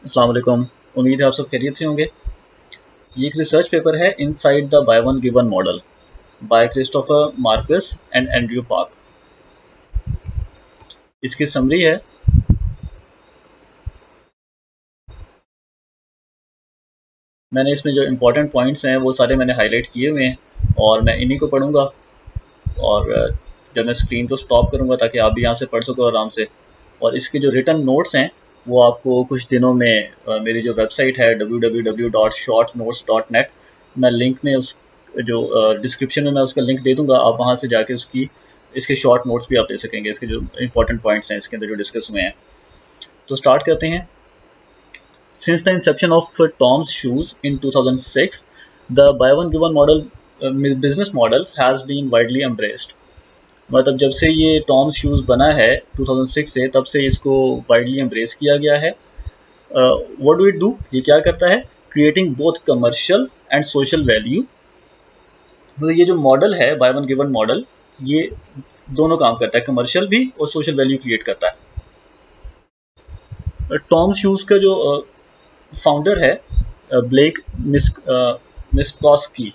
अस्सलाम वालेकुम। उम्मीद है आप सब खैरियत से होंगे। ये एक रिसर्च पेपर है inside the buy one given model by Christopher Marcus and Andrew park. इसकी समरी है। मैंने इसमें जो इम्पोर्टेंट पॉइंट्स हैं वो सारे मैंने हाईलाइट किए हुए हैं और मैं इन्हीं को पढ़ूंगा। और जब मैं स्क्रीन को स्टॉप करूंगा ताकि आप भी यहाँ से पढ़ सको आराम से। और इसके जो रिटन नोट्स हैं वो आपको कुछ दिनों में मेरी जो वेबसाइट है www.shortnotes.net, मैं लिंक में उस जो डिस्क्रिप्शन में मैं उसका लिंक दे दूंगा। आप वहाँ से जाके उसकी इसके शॉर्ट नोट्स भी आप ले सकेंगे। इसके जो इंपॉर्टेंट पॉइंट्स हैं इसके अंदर जो डिस्कस हुए हैं, तो स्टार्ट करते हैं। Since the inception of Tom's Shoes in 2006, the buy one give one model business model has been widely embraced. मतलब जब से ये टॉम्स शूज़ बना है 2006 से, तब से इसको वाइडली एम्ब्रेस किया गया है। व्हाट डू इट डू, ये क्या करता है? Creating both commercial and social value. मतलब ये जो मॉडल है बाय वन गिवन मॉडल, ये दोनों काम करता है, कमर्शियल भी और सोशल वैल्यू क्रिएट करता है। टॉम्स शूज़ का जो फाउंडर है ब्लेक मिस्कॉस्की,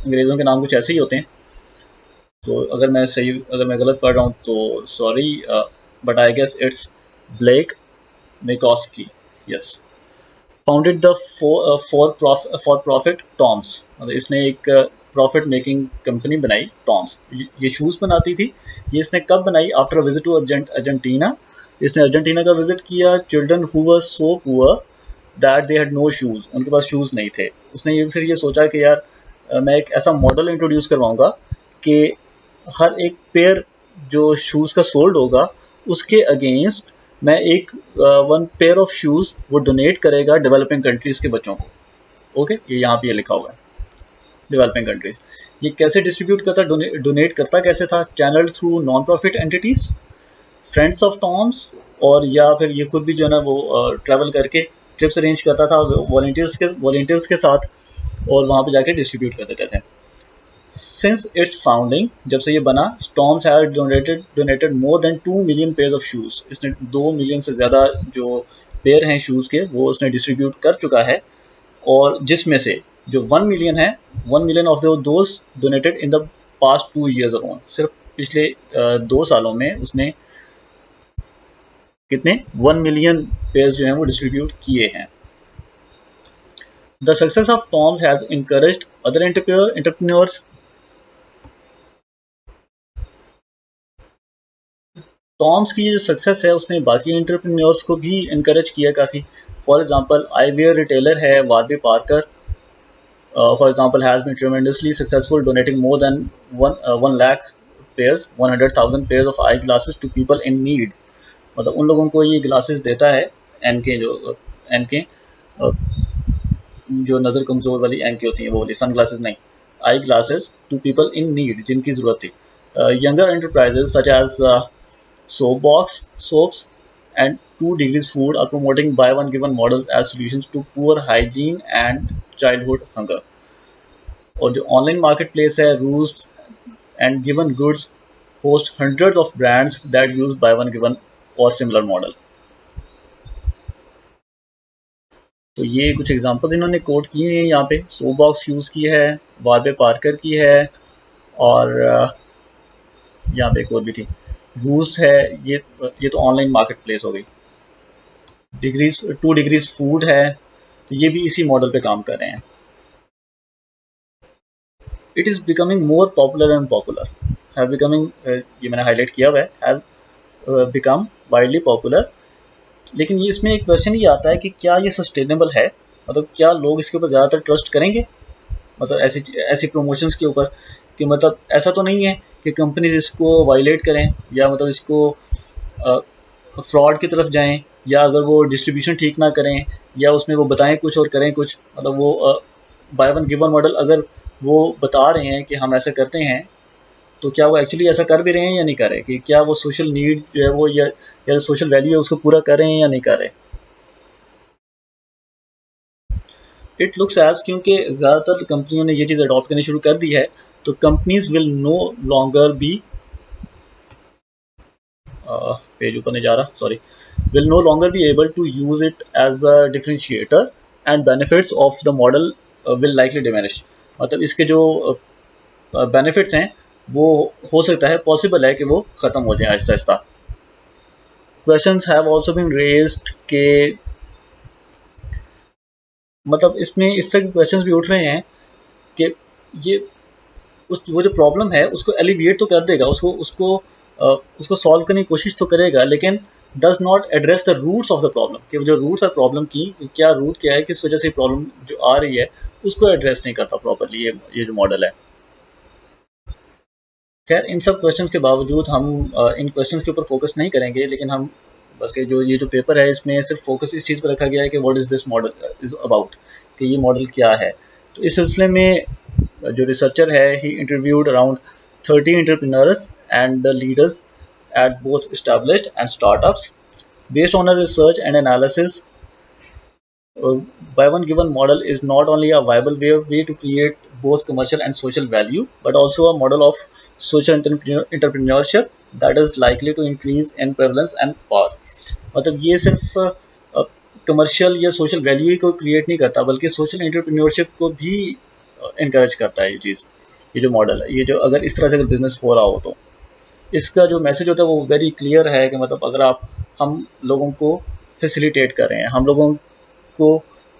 अंग्रेज़ों के नाम कुछ ऐसे ही होते हैं, तो अगर मैं गलत पढ़ रहा हूँ तो sorry, but I guess it's Blake Mycoskie, yes. Founded the for profit TOMS, मतलब इसने एक प्रॉफिट मेकिंग कंपनी बनाई टॉम्स। ये शूज़ बनाती थी। ये इसने कब बनाई? After a visit to Argentina. इसने अर्जेंटीना का विजिट किया। Children who were so poor that they had no shoes, उनके पास शूज़ नहीं थे। उसने फिर ये सोचा कि यार मैं एक ऐसा मॉडल इंट्रोड्यूस करवाऊंगा कि हर एक पेयर जो शूज़ का सोल्ड होगा उसके अगेंस्ट मैं एक वन पेयर ऑफ शूज़ वो डोनेट करेगा डेवलपिंग कंट्रीज़ के बच्चों को। ओके, ये यहाँ पे ये लिखा हुआ है, डेवलपिंग कंट्रीज़। ये कैसे डिस्ट्रीब्यूट करता, डोनेट करता कैसे था? Channel through non profit entities, friends of Tom's, और या फिर ये खुद भी जो है ना वो ट्रैवल करके ट्रिप्स अरेंज करता था वॉलंटियर्स के साथ, और वहाँ पे जाके डिस्ट्रीब्यूट कर देते थे। सिंस इट्स फाउंडिंग, जब से ये बना, Tom's have donated more than 2 million pair of shoes. इसने 2 मिलियन से ज़्यादा जो पेयर हैं शूज़ के वो उसने डिस्ट्रीब्यूट कर चुका है। और जिसमें से जो 1 मिलियन है, 1 million of those donated in the past 2 years alone. सिर्फ पिछले 2 सालों में उसने कितने 1 मिलियन पेयर्स जो हैं वो डिस्ट्रीब्यूट किए हैं। The success of Tom's has encouraged other entrepreneurs. Tom's की जो सक्सेस है उसने बाकी एंटरप्रेन्योर्स को भी इनकरेज किया काफ़ी। फॉर एग्जांपल आईवेयर रिटेलर है Warby Parker, for example has been tremendously successful donating more than 1 lakh pairs 100,000 pairs of eye glasses to people in need. मतलब उन लोगों को ये ग्लासेस देता है, एन के जो नज़र कमज़ोर वाली एन के होती हैं, वो वाली सन ग्लासेस नहीं, eye glasses to people in need, जिनकी ज़रूरत थी। Younger enterprises such as Soapbox soaps and 2 Degrees Food are promoting buy one given models as solutions to poor hygiene and childhood hunger. और जो online market place है Roost and Given Goods host hundreds of brands that use buy one given or similar model. तो ये कुछ examples इन्होंने coat किए हैं यहाँ पे। सोपबॉक्स यूज़ की है, वारबे पार्कर की है, और यहाँ पे एक और भी थी, रूस्ट है। ये तो ऑनलाइन मार्केट प्लेस हो गई। 2 डिग्रीज फूड है, तो ये भी इसी मॉडल पे काम कर रहे हैं। It is becoming more popular and popular, have becoming, ये मैंने हाईलाइट किया हुआ है, हैव बिकम वाइडली पॉपुलर। लेकिन ये इसमें एक क्वेश्चन ये आता है कि क्या ये सस्टेनेबल है? मतलब क्या लोग इसके ऊपर ज़्यादातर ट्रस्ट करेंगे? मतलब ऐसी प्रमोशंस के ऊपर, कि मतलब ऐसा तो नहीं है कि कंपनीज इसको वायलेट करें, या मतलब इसको फ्रॉड की तरफ जाएं, या अगर वो डिस्ट्रीब्यूशन ठीक ना करें, या उसमें वो बताएं कुछ और करें कुछ। मतलब वो बाय वन गिवन मॉडल अगर वो बता रहे हैं कि हम ऐसा करते हैं, तो क्या वो एक्चुअली ऐसा कर भी रहे हैं या नहीं कर रहे, कि क्या वो सोशल नीड जो है वो या सोशल वैल्यू है उसको पूरा कर रहे हैं या नहीं कर रहे। इट लुक्स एज, क्योंकि ज़्यादातर कंपनियों ने ये चीज़ अडॉप्ट करनी शुरू कर दी है, तो companies will no longer be, page ऊपर नहीं जा रहा, sorry. will no longer be able to use it as a differentiator and benefits of the model will likely diminish. मतलब इसके जो बेनिफिट्स हैं वो हो सकता है, पॉसिबल है कि वो ख़त्म हो जाए आहिस्ता आहिस्ता. Questions have also been raised के मतलब इसमें इस तरह के क्वेश्चंस भी उठ रहे हैं कि ये वो जो प्रॉब्लम है उसको एलिविएट तो कर देगा, उसको सॉल्व करने की कोशिश तो करेगा, लेकिन does not address the roots of the problem, कि जो रूट्स है प्रॉब्लम की, क्या रूट क्या है, किस वजह से प्रॉब्लम जो आ रही है उसको एड्रेस नहीं करता प्रॉपरली ये जो मॉडल है. खैर इन सब क्वेश्चंस के बावजूद हम इन क्वेश्चंस के ऊपर फोकस नहीं करेंगे, लेकिन हम बल्कि ये जो पेपर है इसमें सिर्फ फोकस इस चीज़ पर रखा गया है कि what is this model is about, कि ये मॉडल क्या है. तो इस सिलसिले में जो रिसर्चर है ही interviewed around 30 entrepreneurs and the leaders at both established and startups. Based on a research and analysis, buy one given model is not only a viable way to create both commercial and social value, but also a model of social entrepreneurship that is likely to increase in prevalence and power. मतलब ये सिर्फ commercial या social value को create नहीं करता, बल्कि social entrepreneurship को भी इनकरेज करता है ये चीज़, ये जो मॉडल है, ये जो अगर इस तरह से अगर बिजनेस हो रहा हो तो इसका जो मैसेज होता है वो वेरी क्लियर है कि मतलब अगर आप हम लोगों को फैसिलिटेट कर रहे हैं, हम लोगों को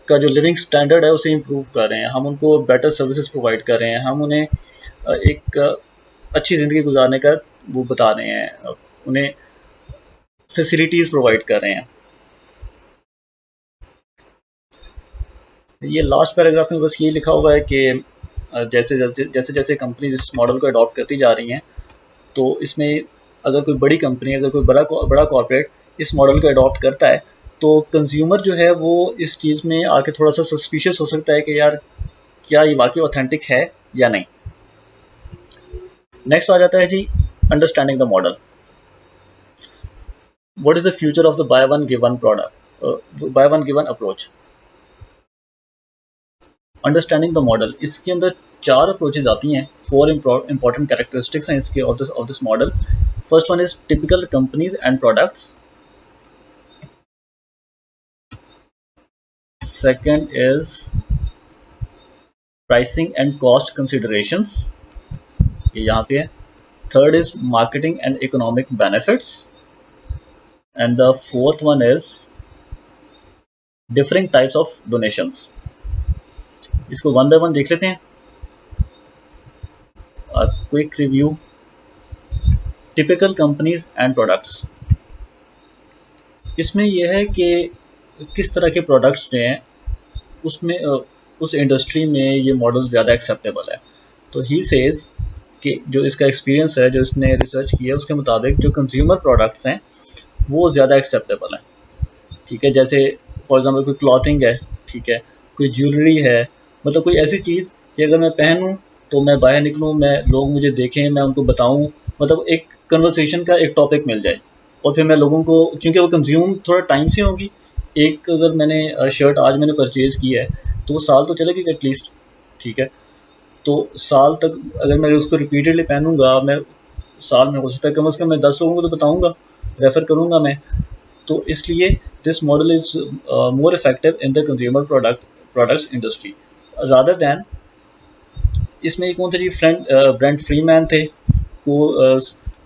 का जो लिविंग स्टैंडर्ड है उसे इम्प्रूव कर रहे हैं, हम उनको बेटर सर्विसेज प्रोवाइड कर रहे हैं, हम उन्हें एक अच्छी ज़िंदगी गुजारने का वो बता रहे हैं, उन्हें फैसिलिटीज़ प्रोवाइड कर रहे हैं. ये लास्ट पैराग्राफ में बस ये लिखा हुआ है कि जैसे जैसे कंपनी इस मॉडल को अडॉप्ट करती जा रही हैं, तो इसमें अगर कोई बड़ी कंपनी, अगर कोई बड़ा कॉर्पोरेट इस मॉडल को अडॉप्ट करता है, तो कंज्यूमर जो है वो इस चीज़ में आके थोड़ा सा सस्पिशियस हो सकता है कि यार क्या ये वाकई ऑथेंटिक है या नहीं. नेक्स्ट आ जाता है जी understanding the model. What is the future of the buy one given product, buy one given approach. Understanding the model, इसके अंदर 4 अप्रोचेज आती हैं, 4 इंपॉर्टेंट कैरेक्टरिस्टिक्स हैं इसके of this model. First one is typical companies and products. Second is pricing and cost considerations, ये यहाँ पे है. Third is marketing and economic benefits. And the fourth one is different types of donations. इसको one by one देख लेते हैं. Quick review. Typical companies and products, इसमें यह है कि किस तरह के प्रोडक्ट्स जो हैं उसमें उस इंडस्ट्री में ये मॉडल ज़्यादा एक्सेप्टेबल है. तो ही सेज कि जो इसका एक्सपीरियंस है, जो इसने रिसर्च की है, उसके मुताबिक जो कंज्यूमर प्रोडक्ट्स हैं वो ज़्यादा एक्सेप्टेबल हैं. ठीक है, जैसे फॉर एग्जांपल कोई क्लॉथिंग है, ठीक है, कोई ज्वेलरी है, मतलब कोई ऐसी चीज़ कि अगर मैं पहनूं तो मैं बाहर निकलूं, मैं लोग मुझे देखें, मैं उनको बताऊं, मतलब एक कन्वर्सेशन का एक टॉपिक मिल जाए, और फिर मैं लोगों को, क्योंकि वो कंज्यूम थोड़ा टाइम से होगी, एक अगर मैंने शर्ट आज मैंने परचेज़ की है तो वो साल तो चलेगी एटलीस्ट. ठीक है, तो साल तक अगर मैं उसको रिपीटेडली पहनूंगा, मैं साल में हो सकता है कम से कम मैं 10 लोगों को तो बताऊंगा, रेफ़र करूंगा मैं. तो इसलिए this model is more effective in the consumer products industry rather than. इसमें एक कौन थे जी, ब्रेंट फ्रीमैन थे, को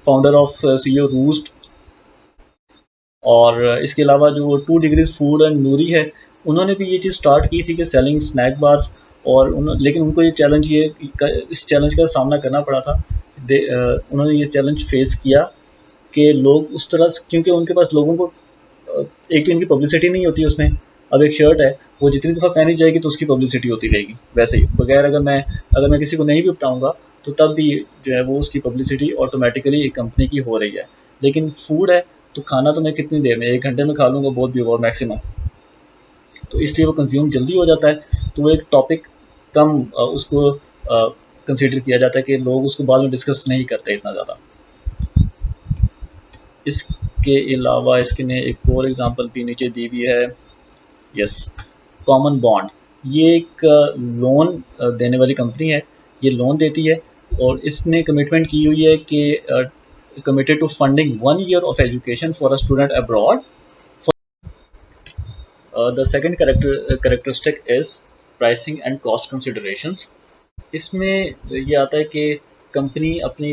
फाउंडर ऑफ सीईओ रूस्ट, और इसके अलावा जो 2 डिग्रीज फूड एंड नूरी है, उन्होंने भी ये चीज़ स्टार्ट की थी कि सेलिंग स्नैक बार्स, और लेकिन उनको इस चैलेंज का सामना करना पड़ा था. उन्होंने ये चैलेंज फेस किया कि लोग उस तरह, क्योंकि उनके पास लोगों को एक तो इनकी पब्लिसिटी नहीं होती उसमें. अब एक शर्ट है, वो जितनी दफ़ा पहनी जाएगी तो उसकी पब्लिसिटी होती रहेगी. वैसे ही बगैर अगर मैं किसी को नहीं भी बताऊंगा तो तब भी जो है वो उसकी पब्लिसिटी ऑटोमेटिकली एक कंपनी की हो रही है. लेकिन फूड है तो खाना तो मैं कितनी देर में, 1 घंटे में खा लूँगा बहुत भी होगा मैक्सिमम, तो इसलिए वो कंज्यूम जल्दी हो जाता है. तो वो एक टॉपिक कम उसको कंसिडर किया जाता है कि लोग उसको बाद में डिस्कस नहीं करते इतना ज़्यादा. इसके अलावा इसके ने एक और एग्जांपल भी नीचे दी हुई है. यस, कॉमन बॉन्ड, ये एक लोन देने वाली कंपनी है, ये लोन देती है, और इसने कमिटमेंट की हुई है कि committed to funding 1 year of education for a student abroad the second characteristic is pricing and cost considerations. इसमें ये आता है कि कंपनी अपनी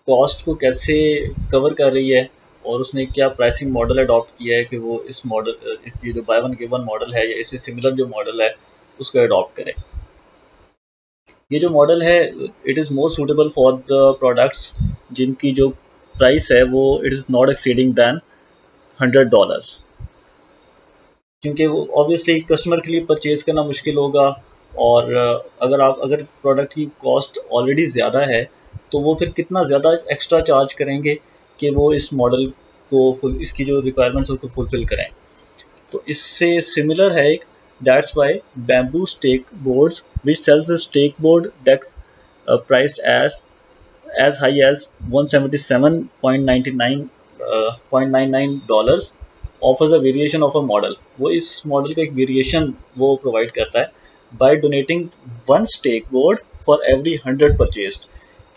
कॉस्ट को कैसे कवर कर रही है और उसने क्या प्राइसिंग मॉडल अडॉप्ट किया है कि वो इस मॉडल इसकी जो by one give one model है या इससे सिमिलर जो मॉडल है उसको अडॉप्ट करे। ये जो मॉडल है it is more suitable for the products जिनकी जो प्राइस है वो it is not exceeding than $100, क्योंकि वो ऑब्वियसली कस्टमर के लिए परचेज़ करना मुश्किल होगा। और अगर प्रोडक्ट की कॉस्ट ऑलरेडी ज़्यादा है तो वो फिर कितना ज़्यादा एक्स्ट्रा चार्ज करेंगे कि वो इस मॉडल को इसकी जो रिक्वायरमेंट्स उसको फुलफ़िल करें। तो इससे सिमिलर है एक, that's why bamboo skateboards which sells skateboard decks priced as high as $177.99 offers a variation of a model। वो इस मॉडल का एक वेरिएशन वो प्रोवाइड करता है by donating one skateboard for every 100 purchase.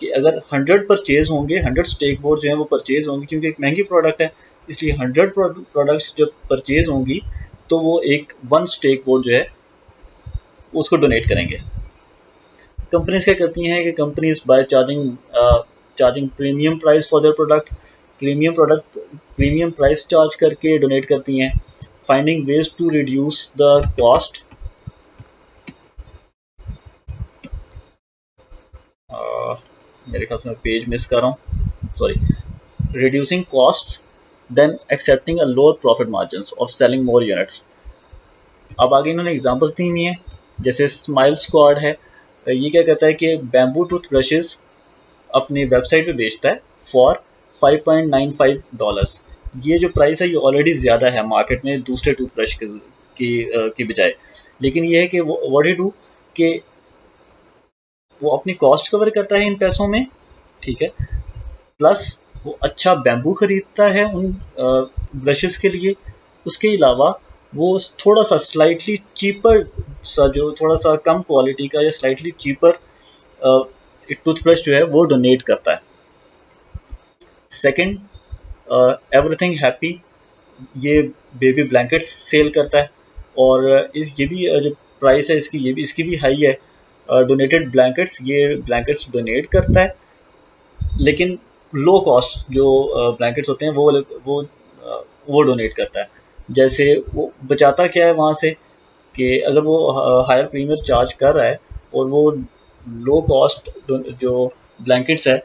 कि अगर 100 purchase होंगे, 100 स्टेक बोर्ड जो हैं वो परचेज होंगी, क्योंकि एक महंगी प्रोडक्ट है इसलिए 100 प्रोडक्ट्स जब परचेज होंगी तो वो एक वन स्टेक बोर्ड जो है उसको डोनेट करेंगे। कंपनीज क्या करती हैं कि companies by charging premium price for their product, premium price charge करके डोनेट करती हैं। Finding ways to reduce the cost, मेरे ख्याल से मैं पेज मिस कर रहा हूँ, sorry, reducing cost then accepting a lower profit margin of selling more units. अब आगे इन्होंने एग्जांपल्स दी हुई हैं, जैसे स्माइल स्क्वाड है, ये क्या कहता है कि बैम्बू टूथ ब्रशेस अपनी वेबसाइट पे बेचता है फॉर $5.95। ये जो प्राइस है ये ऑलरेडी ज़्यादा है मार्केट में दूसरे टूथब्रश की बजाय, लेकिन ये है कि व्हाट ही डू कि वो अपनी कॉस्ट कवर करता है इन पैसों में, ठीक है, प्लस वो अच्छा बैम्बू खरीदता है उन ब्रशेस के लिए। उसके अलावा वो थोड़ा सा स्लाइटली चीपर सा, जो थोड़ा सा कम क्वालिटी का या स्लाइटली चीपर टूथब्रश जो है वो डोनेट करता है। सेकंड, एवरीथिंग हैप्पी, ये बेबी ब्लैंकेट्स सेल करता है और ये भी जो प्राइस है इसकी भी हाई है। डोनेटेड ब्लैंकेट्स, ये ब्लैंकेट्स डोनेट करता है लेकिन लो कॉस्ट जो ब्लैंकेट्स होते हैं वो डोनेट करता है। जैसे वो बचाता क्या है वहाँ से कि अगर वो हायर प्रीमियम चार्ज कर रहा है और वो लो कॉस्ट जो ब्लैंकेट्स है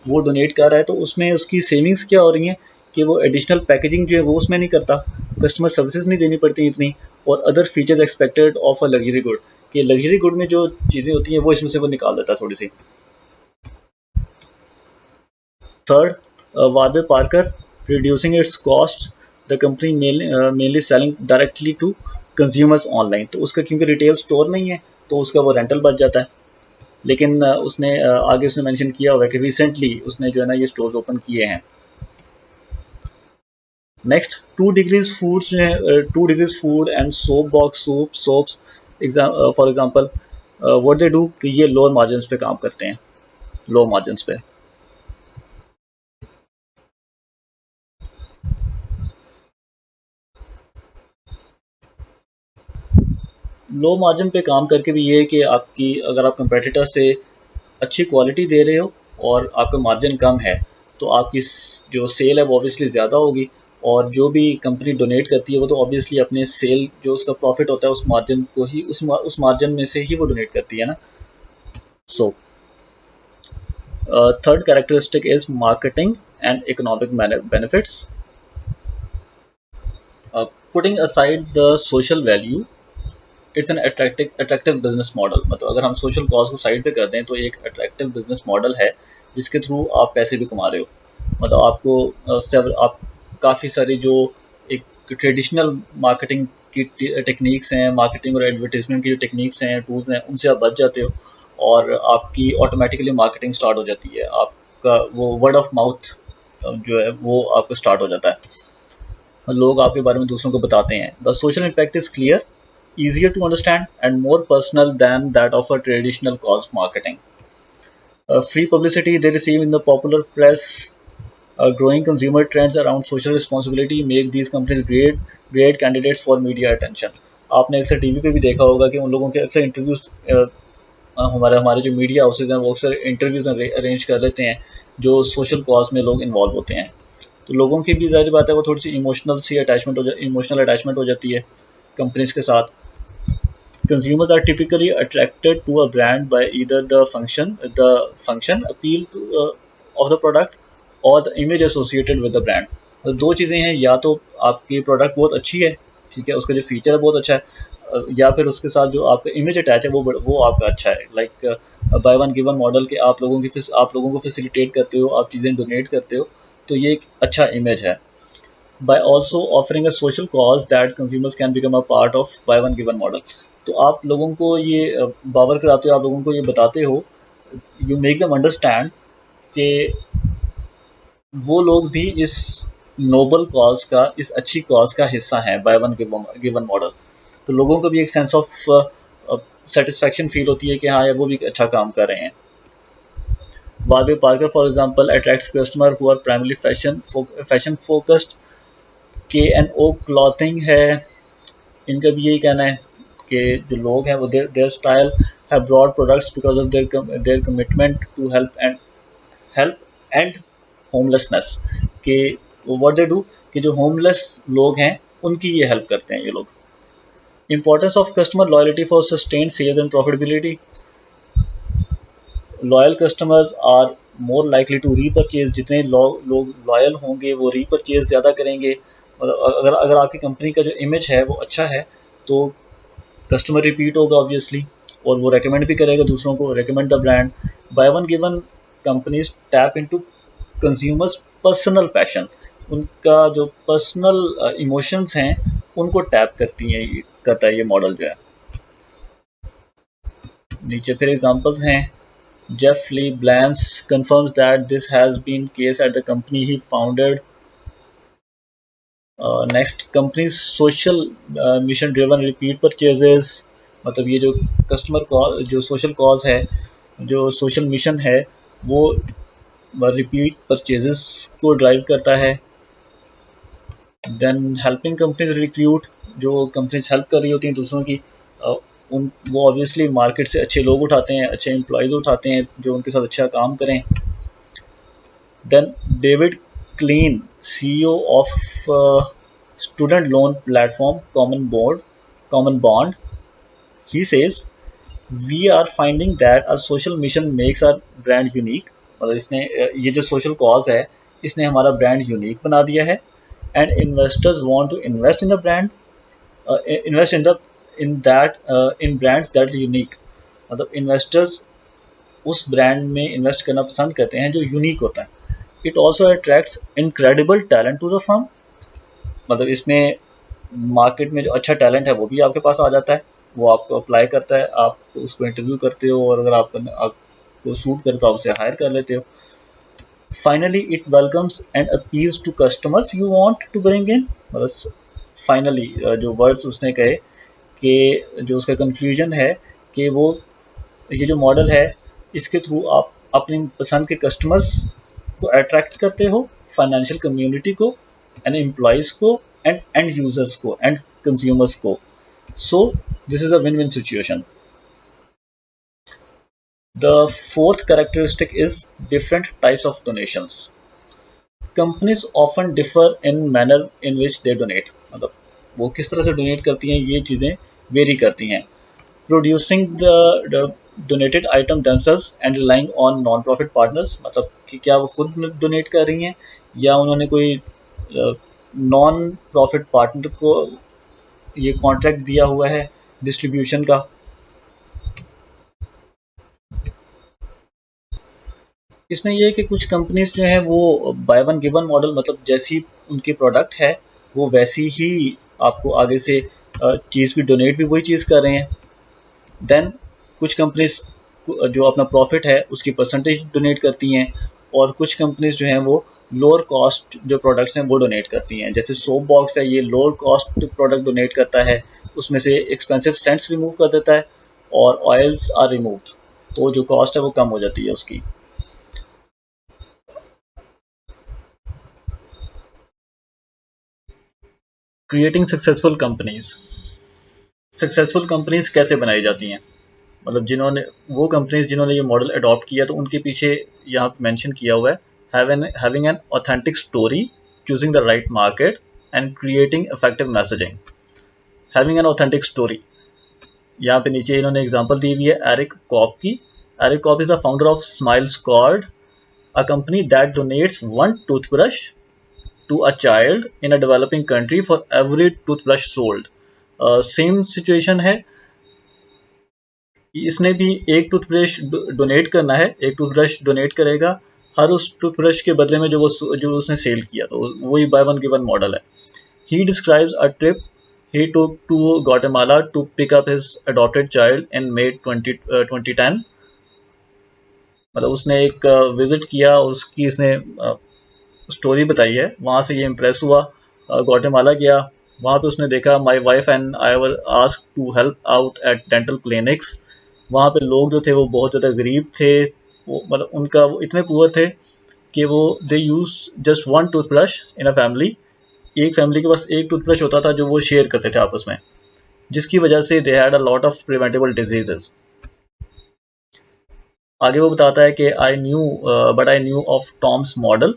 वो डोनेट कर रहा है, तो उसमें उसकी सेविंग्स क्या हो रही हैं कि वो एडिशनल पैकेजिंग जो है वो उसमें नहीं करता, कस्टमर सर्विसेज नहीं देनी पड़ती इतनी, और other features expected of a luxury good, कि लग्जरी गुड में जो चीज़ें होती हैं वो इसमें से वो निकाल देता है थोड़ी सी। Third, Warby Parker reducing its cost, the company mainly selling directly to consumers online। तो उसका क्योंकि रिटेल स्टोर नहीं है तो उसका वो रेंटल बच जाता है, लेकिन आगे उसने मेंशन किया हुआ है कि रिसेंटली उसने जो है ना ये स्टोर्स ओपन किए हैं। Next, 2 degrees food and soap box soaps for example what they do कि ये लोअर मार्जिन पे काम करते हैं, लो मार्जिन पे। लो मार्जिन पे काम करके भी ये है कि आपकी अगर आप कंपेटिटर से अच्छी क्वालिटी दे रहे हो और आपका मार्जिन कम है तो आपकी जो सेल है वो ऑब्वियसली ज़्यादा होगी, और जो भी कंपनी डोनेट करती है वो तो ऑब्वियसली अपने सेल जो उसका प्रॉफिट होता है उस मार्जिन को ही उस मार्जिन में से ही वो डोनेट करती है ना। So third characteristic is marketing and economic benefits. Putting aside the social value, it's an attractive business model. मतलब अगर हम सोशल कॉज को साइड पे कर दें तो एक अट्रैक्टिव बिजनेस मॉडल है जिसके थ्रू आप पैसे भी कमा रहे हो। मतलब आपको आप काफ़ी सारी जो एक ट्रेडिशनल मार्केटिंग की टेक्निक्स हैं, मार्केटिंग और एडवर्टीजमेंट की जो टेक्निक्स हैं, टूल्स हैं, उनसे आप बच जाते हो और आपकी ऑटोमेटिकली मार्केटिंग स्टार्ट हो जाती है। आपका वो वर्ड ऑफ माउथ जो है वो आपको स्टार्ट हो जाता है, लोग आपके बारे में दूसरों को बताते हैं। The social impact is clear, easier to understand and more personal than that of a traditional cause marketing. Free publicity they receive in the popular press, growing consumer trends around social responsibility make these companies great candidates for media attention। आपने अक्सर TV पे भी देखा होगा कि उन लोगों के अक्सर इंटरव्यूज हमारे हमारे जो मीडिया हाउसेज हैं वो अक्सर इंटरव्यूज अरेंज कर लेते हैं जो सोशल कॉज में लोग इन्वॉल्व होते हैं। तो लोगों की भी ज़ाहिर बात है वो थोड़ी सी इमोशनल अटैचमेंट हो जाती है कंपनीज के साथ। Consumers are typically attracted to a brand by either the function appeal of the product or the image associated with the brand. तो दो चीज़ें हैं, या तो आपकी प्रोडक्ट बहुत अच्छी है, ठीक है, उसका जो फीचर है बहुत अच्छा है, या फिर उसके साथ जो आपका इमेज अटैच है वो आपका अच्छा है। Like bye one given model के आप लोगों को फैसिलिटेट करते हो, आप चीज़ें डोनेट करते हो, तो ये एक अच्छा इमेज है। by also offering a social cause that consumers can become a part of by one given model। तो आप लोगों को ये बावर कराते हो, आप लोगों को ये बताते हो, यू मेक देम अंडरस्टैंड कि वो लोग भी इस नोबल कॉज का, इस अच्छी कॉज का हिस्सा हैं बाय वन गिवन मॉडल। तो लोगों को भी एक सेंस ऑफ सेटिस्फैक्शन फील होती है कि हाँ यार वो भी अच्छा काम कर रहे हैं। Warby Parker, for example, attracts customers who are primarily fashion focused। K&O clothing है, इनका भी यही कहना है कि जो लोग हैं वो their style have broad products because of their commitment to help end homelessness. कि व्हाट दे डू, कि जो होमलेस लोग हैं उनकी ये हेल्प करते हैं ये लोग। Importance of customer loyalty for sustain sales and profitability. Loyal customers are more likely to repurchase. जितने लोग लॉयल होंगे वो रीपरचेज ज़्यादा करेंगे। अगर अगर आपकी कंपनी का जो इमेज है वो अच्छा है तो कस्टमर रिपीट होगा ऑब्वियसली, और वो रेकमेंड भी करेगा दूसरों को, recommend the brand. Bye one given companies tap into consumers personal passion. उनका जो पर्सनल इमोशंस हैं उनको टैप करता है ये मॉडल जो है। नीचे फिर एग्जांपल्स हैं। Jeff Lee Blance confirms that this has been case at the company he founded। Next, companies social mission driven repeat purchases. मतलब ये जो कस्टमर कॉल, जो सोशल कॉज है, जो सोशल मिशन है, वो रिपीट परचेजेस को ड्राइव करता है। देन हेल्पिंग कंपनीज रिक्रूट, जो कंपनीज हेल्प कर रही होती हैं दूसरों की, उन वो ऑब्वियसली मार्केट से अच्छे लोग उठाते हैं, अच्छे एम्प्लॉयज़ उठाते हैं जो उनके साथ अच्छा काम करें। Then David Klein, CEO of student loan platform Common Bond, he says, "We are finding that our social mission makes our brand unique।" मतलब इसने ये जो social cause है इसने हमारा brand unique बना दिया है। And investors want to invest in the brand, invest in brands that are unique। मतलब इन्वेस्टर्स उस ब्रांड में इन्वेस्ट करना पसंद करते हैं जो यूनिक होता है। It also attracts incredible talent to the firm. मतलब इसमें मार्केट में जो अच्छा टैलेंट है वो भी आपके पास आ जाता है, वो आपको अप्लाई करता है, आप उसको इंटरव्यू करते हो और अगर आपको सूट करे तो आप उसे हायर कर लेते हो। Finally it welcomes and appeals to customers you want to bring in. मतलब फाइनली जो वर्ड्स उसने कहे कि जो उसका कंक्लूजन है कि वो ये जो मॉडल है इसके थ्रू आप अपनी पसंद के कस्टमर्स को अट्रैक्ट करते हो, फाइनेंशियल कम्युनिटी को, एंड एम्प्लॉयज़ को, एंड यूजर्स को, एंड कंज्यूमर्स को। So this is a win win situation. The fourth characteristic is different types of donations. Companies often differ in manner in which they donate। मतलब वो किस तरह से donate करती हैं ये चीज़ें वेरी करती हैं। Producing the donated item themselves and relying on non-profit partners। मतलब कि क्या वो खुद डोनेट कर रही हैं या उन्होंने कोई नॉन प्रॉफिट पार्टनर को ये कॉन्ट्रैक्ट दिया हुआ है डिस्ट्रीब्यूशन का। इसमें यह है कि कुछ कंपनीज जो हैं वो बाय वन गिवन मॉडल, मतलब जैसी उनकी प्रोडक्ट है वो वैसी ही आपको आगे से चीज़ भी डोनेट भी वही चीज़ कर रहे हैं। देन कुछ कंपनीज जो अपना प्रॉफिट है उसकी परसेंटेज डोनेट करती हैं, और कुछ कंपनीज जो हैं वो लोअर कॉस्ट जो प्रोडक्ट्स हैं वो डोनेट करती हैं। जैसे सोप बॉक्स है, ये लोअर कॉस्ट प्रोडक्ट डोनेट करता है, उसमें से एक्सपेंसिव सेंट्स रिमूव कर देता है और ऑयल्स आर रिमूव्ड, तो जो कॉस्ट है वो कम हो जाती है उसकी। Creating successful companies। Successful companies कैसे बनाई जाती हैं, मतलब जिन्होंने वो कंपनीज जिन्होंने ये मॉडल अडॉप्ट किया तो उनके पीछे यहाँ मेंशन किया हुआ है having an authentic story, choosing the right market and creating effective messaging. Having an authentic story, यहाँ पे नीचे इन्होंने एग्जांपल दी हुई है एरिक कॉप की। Eric Kopp is the founder of Smile Squad, a company that donates one toothbrush to a child in a developing country for every toothbrush sold। Same situation है, इसने भी एक टूथब्रश डोनेट करना है, एक toothbrush donate करेगा हर उस toothbrush के बदले में जो उसने सेल किया, तो वही बाय वन गिवन मॉडल है। He describes a trip he took to Guatemala to pick up his adopted child in May 2010। मतलब उसने एक विजिट किया और उसकी इसने स्टोरी बताई है, वहाँ से ये इम्प्रेस हुआ, ग्वाटेमाला गया, वहाँ पे उसने देखा my wife and I were asked to help out at dental clinics. वहाँ पे लोग जो थे वो बहुत ज़्यादा गरीब थे, वो मतलब उनका वो इतने पुअर थे कि वो they use just one toothbrush in a family, एक फैमिली के पास एक टूथब्रश होता था जो वो शेयर करते थे आपस में, जिसकी वजह से they had a lot of preventable diseases. आगे वो बताता है कि I knew of Tom's model.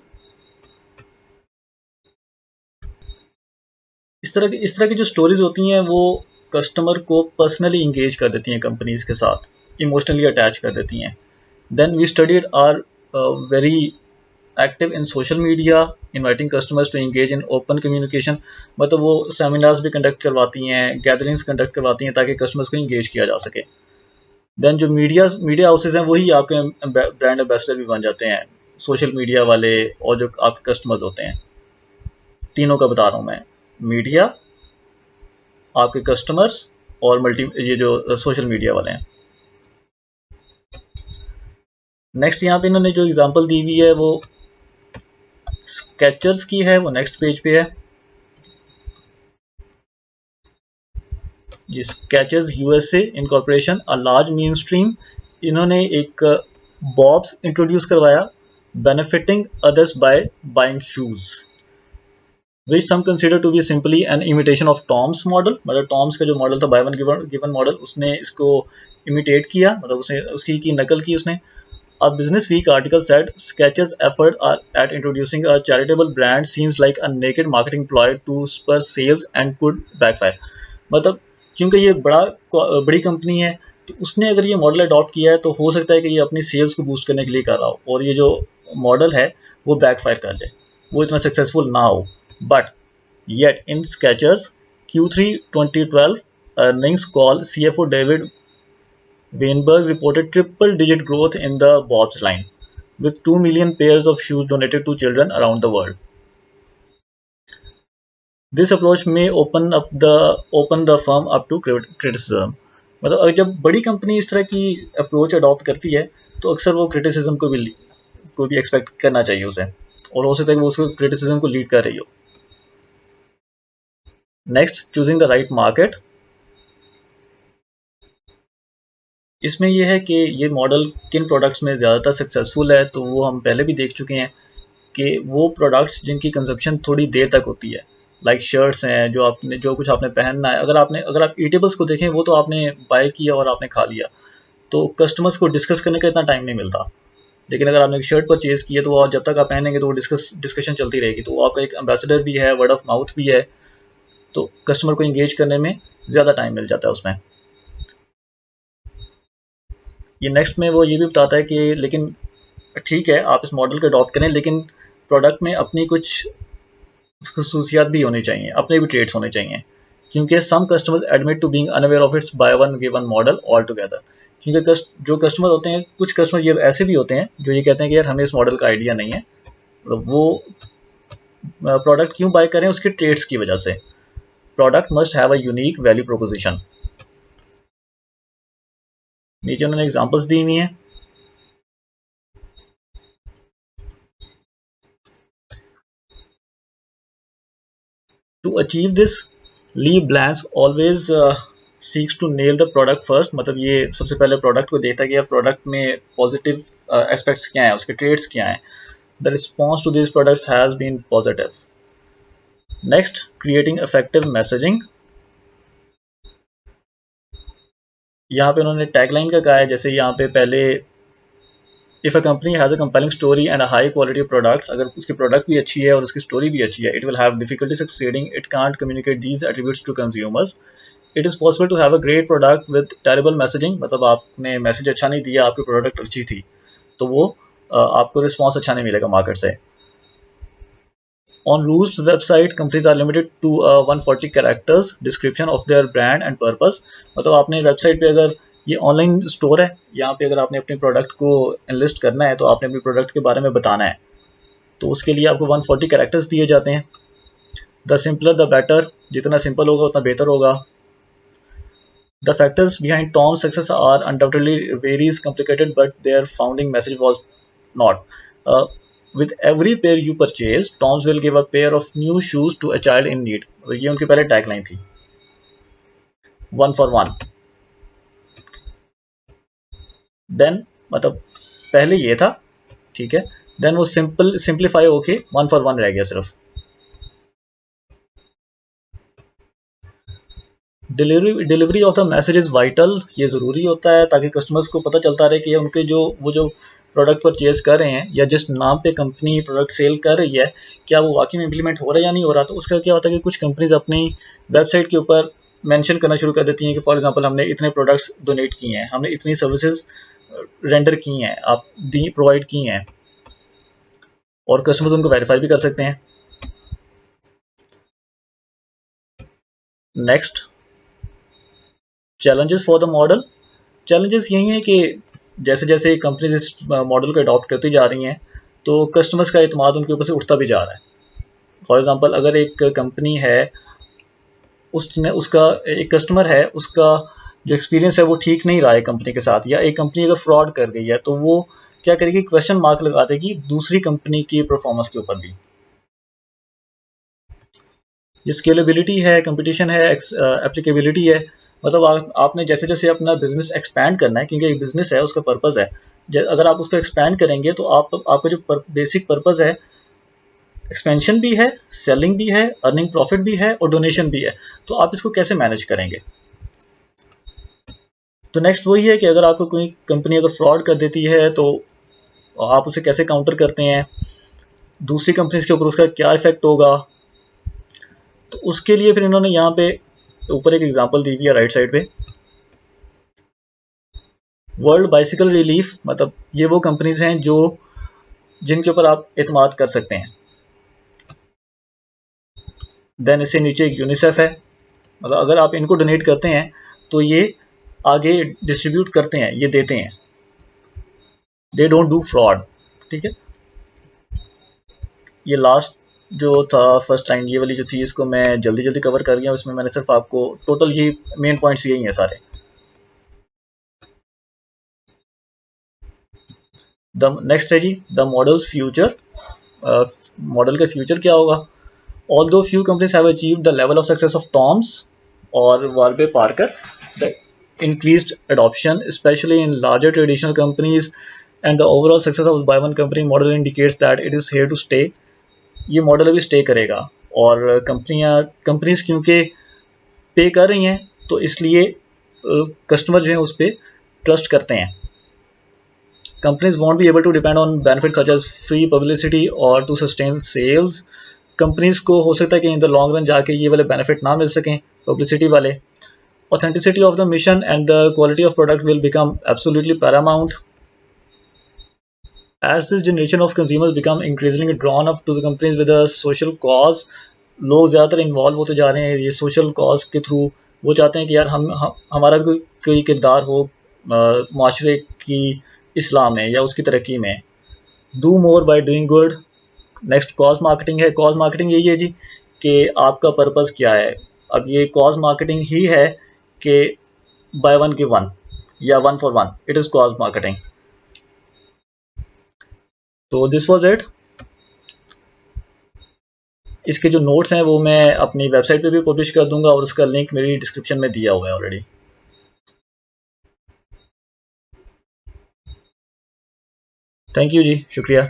इस तरह की जो स्टोरीज होती हैं वो कस्टमर को पर्सनली इंगेज कर देती हैं, कंपनीज के साथ इमोशनली अटैच कर देती हैं। Then we studied are very active in social media, inviting customers to engage in open communication. मतलब वो सेमिनार्स भी कंडक्ट करवाती हैं, गैदरिंग्स कंडक्ट करवाती हैं ताकि कस्टमर्स को इंगेज किया जा सके। देन जो मीडिया हाउसेज हैं वही आपके ब्रांड एम्बेसडर भी बन जाते हैं, सोशल मीडिया वाले और जो आपके कस्टमर्स होते हैं, तीनों का बता रहा हूँ मैं, मीडिया, आपके कस्टमर्स और ये जो सोशल मीडिया वाले हैं। नेक्स्ट यहाँ पे इन्होंने जो एग्जांपल दी हुई है वो स्केचर्स की है, वो नेक्स्ट पेज पे है। ये Skechers USA incorporation a large main stream, इन्होंने एक बॉब्स इंट्रोड्यूस करवाया, benefiting others by buying shoes, which some consider to be simply an imitation of Tom's model। मतलब टॉम्स का जो मॉडल था बाय वन गिवन मॉडल, उसने इसको imitate किया, मतलब उसने उसकी की नकल की उसने। A Business Week article said Skechers' effort at introducing a charitable brand seems like a naked marketing ploy to spur sales and could backfire। मतलब क्योंकि ये बड़ी कंपनी है तो उसने अगर ये मॉडल अडॉप्ट किया है तो हो सकता है कि ये अपनी सेल्स को बूस्ट करने के लिए कर रहा हो और ये जो मॉडल है वो बैकफायर कर जाए, वो इतना सक्सेसफुल ना हो। But yet in Skechers Q3 2012 earnings call, CFO David Weinberg reported triple-digit growth in the Bob's line, with 2 million pairs of shoes donated to children around the world. This approach may open the firm up to criticism। मतलब अगर जब बड़ी company इस तरह की approach adopt करती है तो अक्सर वो क्रिटिसिज्म को भी एक्सपेक्ट करना चाहिए उसे, और हो सकता है कि वो उसको क्रिटिसिज्म को लीड कर रही हो। Next, choosing the right market. इसमें यह है कि ये मॉडल किन प्रोडक्ट्स में ज़्यादातर सक्सेसफुल है, तो वो हम पहले भी देख चुके हैं कि वो प्रोडक्ट्स जिनकी कंजप्शन थोड़ी देर तक होती है, लाइक शर्ट्स हैं, जो कुछ आपने पहनना है, अगर आप ईटेबल्स को देखें वो तो आपने बाय किया और आपने खा लिया, तो कस्टमर्स को डिस्कस करने का इतना टाइम नहीं मिलता। लेकिन अगर आपने एक शर्ट परचेज की है तो जब तक आप पहनेंगे तो वो डिस्कशन चलती रहेगी, तो वो आपका एक एम्बेसडर भी है, वर्ड ऑफ माउथ भी है, तो कस्टमर को इंगेज करने में ज़्यादा टाइम मिल जाता है उसमें। ये नेक्स्ट में वो ये भी बताता है कि लेकिन ठीक है आप इस मॉडल को अडॉप्ट करें, लेकिन प्रोडक्ट में अपनी कुछ खसूसियात भी होनी चाहिए, अपने भी ट्रेड्स होने चाहिए, क्योंकि some customers admit to being unaware of its buy one given model all together. क्योंकि जो कस्टमर होते हैं, कुछ कस्टमर ये ऐसे भी होते हैं जो ये कहते हैं कि यार हमें इस मॉडल का आइडिया नहीं है, मतलब वो प्रोडक्ट क्यों बाय करें, उसके ट्रेड्स की वजह से। Product must have a unique value proposition. नीचे उन्होंने एग्जांपल्स दी हुई हैं। To achieve this, Lee Blance always seeks to nail the product first। मतलब ये सबसे पहले प्रोडक्ट को देखता है कि यार प्रोडक्ट में पॉजिटिव एस्पेक्ट्स क्या हैं, उसके ट्रेड्स क्या हैं। The response to these products has been positive। Next, creating effective messaging। यहाँ पे उन्होंने टैगलाइन का कहा है, जैसे यहाँ पे पहले if a company has a compelling story and a high quality products, अगर उसकी प्रोडक्ट भी अच्छी है और उसकी स्टोरी भी अच्छी है, it will have difficulty succeeding, it can't communicate these attributes to consumers, it is possible to have a great product with terrible messaging, मतलब आपने मैसेज अच्छा नहीं दिया, आपकी प्रोडक्ट अच्छी थी तो वो आपको रिस्पॉन्स अच्छा नहीं मिलेगा मार्केट से। On Roost's website, companies are limited to 140 characters description of their brand and purpose। मतलब आपने वेबसाइट पे अगर ये ऑनलाइन स्टोर है, यहाँ पे अगर आपने अपने प्रोडक्ट को एनलिस्ट करना है तो आपने अपने प्रोडक्ट के बारे में बताना है, तो उसके लिए आपको 140 कैरेक्टर्स दिए जाते हैं। द सिंपलर द बेटर, जितना सिंपल होगा उतना बेहतर होगा। The factors behind TOMS success are undoubtedly varies complicated but their founding message was not. With every pair you purchase, Toms will give a pair of new shoes to a child in need। ये उनकी पहले tagline थी, 1 for 1। Then मतलब पहले ये था, ठीक है, देन वो सिंप्लीफाई होके 1 for 1 रह गया सिर्फ। Delivery of the message is vital, ये ज़रूरी होता है ताकि कस्टमर्स को पता चलता रहे कि उनके जो प्रोडक्ट परचेज कर रहे हैं या जिस नाम पे कंपनी प्रोडक्ट सेल कर रही है, क्या वो वाकई में इम्प्लीमेंट हो रहा है या नहीं हो रहा। तो उसका क्या होता है कि कुछ कंपनीज अपनी वेबसाइट के ऊपर मेंशन करना शुरू कर देती हैं कि फॉर एग्जांपल हमने इतने प्रोडक्ट्स डोनेट किए हैं, हमने इतनी सर्विसेज रेंडर की हैं, आप दी प्रोवाइड की हैं, और कस्टमर्स उनको वेरीफाई भी कर सकते हैं। Next, challenges for the model. Challenges यही हैं कि जैसे जैसे कंपनीज इस मॉडल को अडॉप्ट करती जा रही हैं तो कस्टमर्स का एतमाद उनके ऊपर से उठता भी जा रहा है। फॉर एग्जांपल अगर एक कंपनी है, उसने उसका एक कस्टमर है, उसका जो एक्सपीरियंस है वो ठीक नहीं रहा है कंपनी के साथ, या एक कंपनी अगर फ्रॉड कर गई है तो वो क्या करेगी, क्वेश्चन मार्क लगा देगी दूसरी कंपनी की परफॉर्मेंस के ऊपर भी। ये स्केलेबिलिटी है, कंपटीशन है, एप्लीकेबिलिटी है। मतलब आपने जैसे जैसे अपना बिजनेस एक्सपैंड करना है, क्योंकि एक बिजनेस है उसका पर्पज़ है, अगर आप उसको एक्सपैंड करेंगे तो आपका जो बेसिक पर्पज़ है, एक्सपेंशन भी है, सेलिंग भी है, अर्निंग प्रॉफिट भी है और डोनेशन भी है, तो आप इसको कैसे मैनेज करेंगे। तो नेक्स्ट वही है कि अगर आपको कोई कंपनी अगर फ्रॉड कर देती है तो आप उसे कैसे काउंटर करते हैं, दूसरी कंपनीज के ऊपर उसका क्या इफेक्ट होगा। तो उसके लिए फिर इन्होंने यहाँ पे ऊपर एक एग्जांपल दी हुई है राइट साइड पे, वर्ल्ड बाइसिकल रिलीफ, मतलब ये वो कंपनीज हैं जो जिनके ऊपर आप एतमाद कर सकते हैं। देन इससे नीचे एक यूनिसेफ है, मतलब अगर आप इनको डोनेट करते हैं तो ये आगे डिस्ट्रीब्यूट करते हैं, ये देते हैं, दे डोंट डू फ्रॉड। ठीक है, ये लास्ट जो था फर्स्ट टाइम, ये वाली जो थी, इसको मैं जल्दी जल्दी कवर कर गया, उसमें मैंने सिर्फ आपको टोटल ये मेन पॉइंट्स यही हैं सारे। द नेक्स्ट है जी द मॉडल्स फ्यूचर। मॉडल का फ्यूचर क्या होगा। Although few companies have achieved the level of success of Tom's or Warby Parker, the increased adoption, especially in larger traditional companies, and the overall success of buy one company model indicates that it is here to stay। ये model अभी stay करेगा, और companies क्योंकि पे कर रही हैं तो इसलिए कस्टमर जो है उस पर ट्रस्ट करते हैं। Companies won't be able to depend on benefits such as free publicity or to sustain sales। Companies को हो सकता है कि इन द लॉन्ग रन जाके ये वाले बेनिफिट ना मिल सकें, पब्लिसिटी वाले। Authenticity of the mission and the quality of product will become absolutely Paramount. As this generation of consumers become increasingly drawn up to the companies with a social cause, लोग ज़्यादातर involve होते जा रहे हैं ये social cause के through. वो चाहते हैं कि यार हम हमारा भी कोई किरदार हो माशरे की इस्लाह में या उसकी तरक्की में। Do more by doing good. Next cause marketing है। कॉज मार्केटिंग यही है जी कि आपका पर्पस क्या है। अब ये कॉज मार्केटिंग ही है कि बाय वन की वन या 1 for 1, it is cause marketing. तो दिस वॉज इट। इसके जो नोट्स हैं वो मैं अपनी वेबसाइट पे भी पब्लिश कर दूंगा और उसका लिंक मेरी डिस्क्रिप्शन में दिया हुआ है ऑलरेडी। थैंक यू जी, शुक्रिया।